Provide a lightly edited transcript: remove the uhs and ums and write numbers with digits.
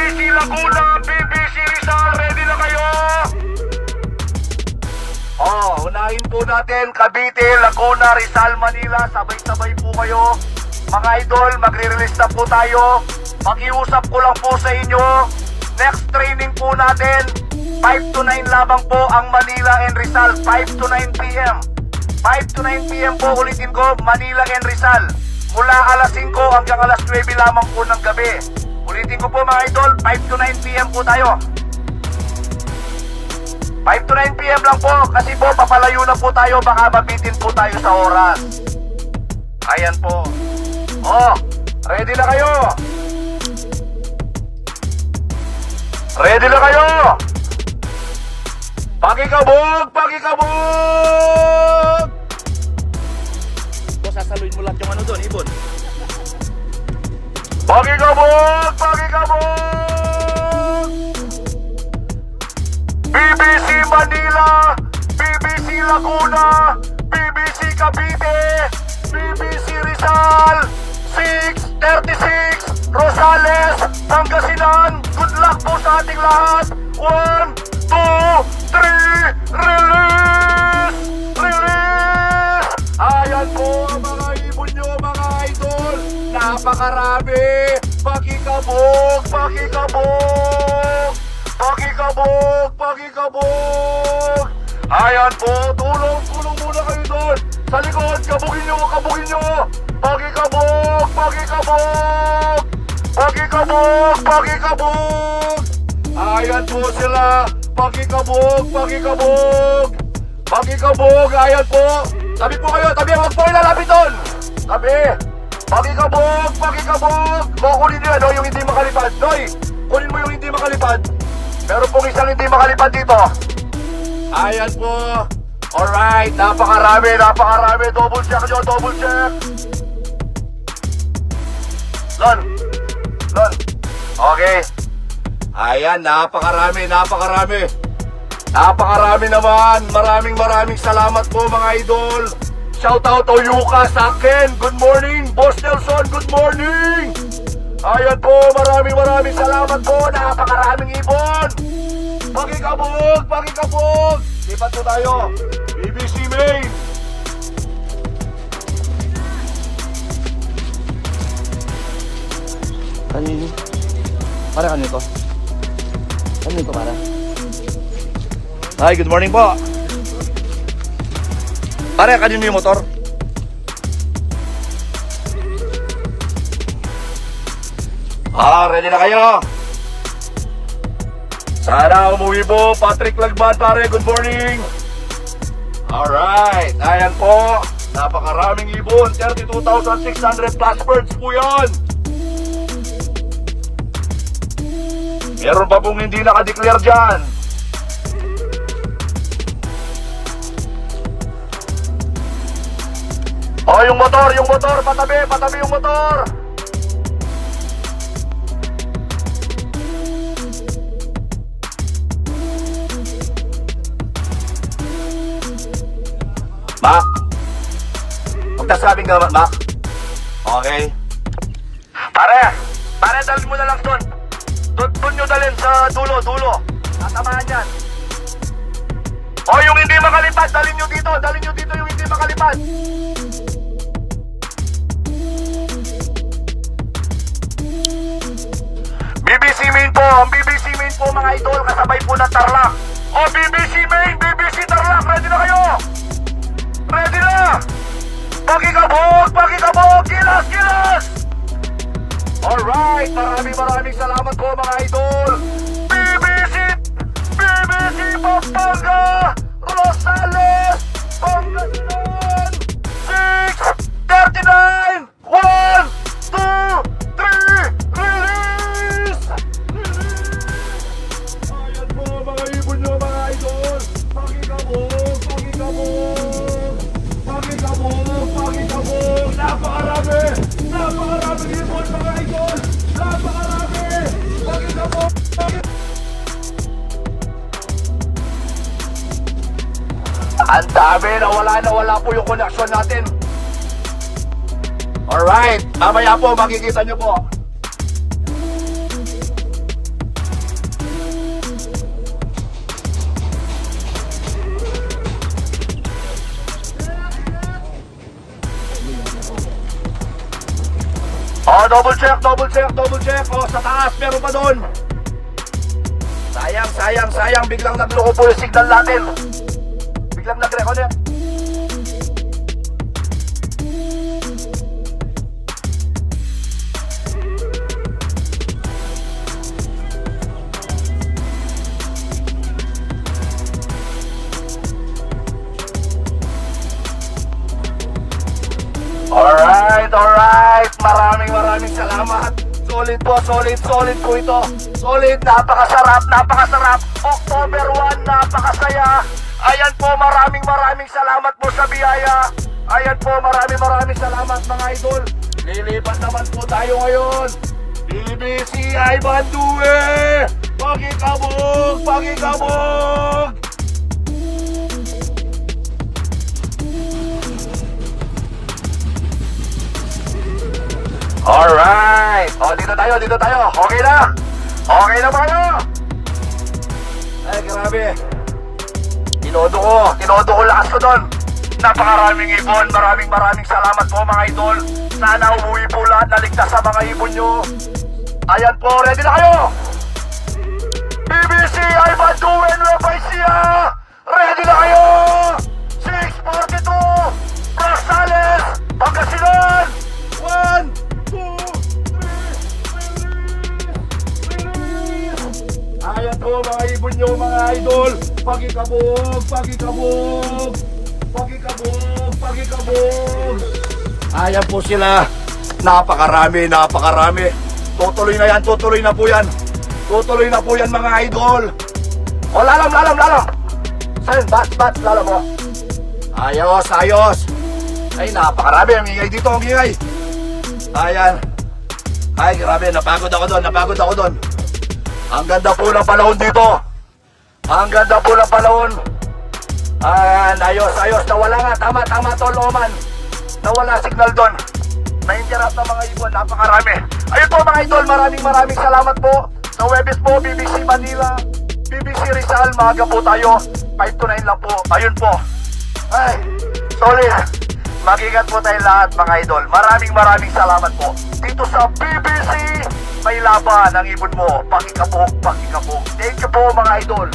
BBC Laguna, BBC Rizal, ready na kayo? Unahin po natin Cavite, Laguna, Rizal, Manila. Sabay-sabay po kayo. Mga idol, magre-release na po tayo. Makiusap ko lang po sa inyo. Next training po natin, 5 to 9 lamang po ang Manila and Rizal. 5 to 9 p.m. 5 to 9 p.m. po, ulitin ko, Manila and Rizal. Mula alas 5 hanggang alas 9 lamang po ng gabi. Ulitin ko po mga idol, 5 to 9 p.m. po tayo. 5 to 9 p.m. lang po, kasi po papalayo na po tayo, baka mabitin po tayo sa oras. Ayan po. Ready na kayo? Ready na kayo? Pakikabog! Pakikabog! Sasaluin mo lahat yung ano doon, ibon. Pakikabog! Pakikabog! BBC Manila, BBC Laguna, BBC Cavite, BBC Rizal, 636 Rosales, Pangasinan. Good luck po sa ating lahat. 1, 2, 3, release! Release! Ayan po ang mga ibon nyo, mga idol. Napakarami. Pakikabog! Pakikabog! Pakikabog! Pakikabog! Ayan po, tulong muna kayo doon. Sa likod, kabugin nyo! Pakikabog! Pakikabog! Pakikabog! Pakikabog! Ayan po sila. Pakikabog! Pakikabog! Pakikabog! Ayan po. Tabi po kayo, tabi. Huwag po ilalapit doon. Tabi. Pakikabog! Pakikabog! Kukunin nyo yung hindi makalipad. Noy, kunin mo yung hindi makalipad. Meron pong isang hindi makalipad dito. Ayan po. Alright, napakarami. Double check nyo, double check. Lon. Okay. Ayan, napakarami. Napakarami naman. Maraming salamat po mga idol. Shout out to Yuka sa akin. Good morning. Boss Nelson, good morning. Ayan po, maraming salamat po. Napakaraming ibon. Pakikabog. Lipat po tayo. BBC Main. Kanino? Para kanino to? Kanino to para? Hi, good morning po. Pare, kanino yung motor? Ready na kayo? Sana umuwi po. Patrick Lagban, pare, good morning. Alright, ayan po. Napakaraming ibon. 32,600 plus birds po yan. Meron pa pong hindi nakadeclare dyan. Yung motor, patabi yung motor. Mac, magtasabing ka, Mac. Okay. Pare, dalhin mo na lang doon. Doon nyo dalhin sa dulo. Tatamaan yan. Yung hindi makalipad, dalhin nyo dito yung hindi makalipad. BBC Main po, ang BBC Main po mga idol, kasabay po ng Tarlac. BBC Main, BBC Tarlac, ready na kayo? Ready na! Pakikabog, kilas! Alright, maraming salamat po mga idol. BBC Pampanga, Rosales, Pangasinan, 639, 1, 2, 3, release! Ayan po mga ibon nyo mga idol. Pakikabog. Napakarami ibon mga idol. Pakikabog. Ang dami, nawala po yung connection natin. Alright, mamaya po makikita nyo po. Oh, double check. Oh, sa taas, meron pa doon. Sayang. Biglang nagloko po yung signal natin. Biglang nag-reconnect. Alright. Maraming salamat. Solid po ito. Solid, napakasarap. October 1, napakasaya. Ayan po, maraming salamat po sa biyaya. Ayan po, maraming salamat mga idol. Lilipat naman po tayo ngayon. BBCI Bandue! Pakikabog! Alright! O, dito tayo. Okay na ba kayo? Ay, grabe. Tinodo ko lakas ko doon. Napakaraming ibon. Maraming salamat po mga idol. Sana umuwi po lahat na ligtas sa mga ibon nyo. Ayan po, ready na kayo? BBCI Bandue Nueva Ecija! Ready na kayo? 642 Rosales, Pangasinan! 1, 2, 3, ayan po mga ibon nyo mga idol. Pakikabog. Ayan po sila. Napakarami. Tutuloy na po yan mga idol. O, lalam. Saan? Bats, lalam mo. Ayos. Ay, napakarami. Ang ingay dito, Ayan. Ay, grabe. Napagod ako doon. Ang ganda po ng panahon dito. Ayan, ayos. Nawala nga. Tama, Tol Oman. Nawala signal doon. Na-interrupt na mga ibon. Napakarami. Ayun po mga idol. Maraming salamat po. Sa Webis po, BBC Manila, BBC Rizal. Maaga po tayo. 5 to 9 lang po. Ayun po. Ay, sorry. Mag-ingat po tayo lahat mga idol. Maraming salamat po. Dito sa BBC, may laban ang ibon mo. Pakikabog. Thank you po mga idol.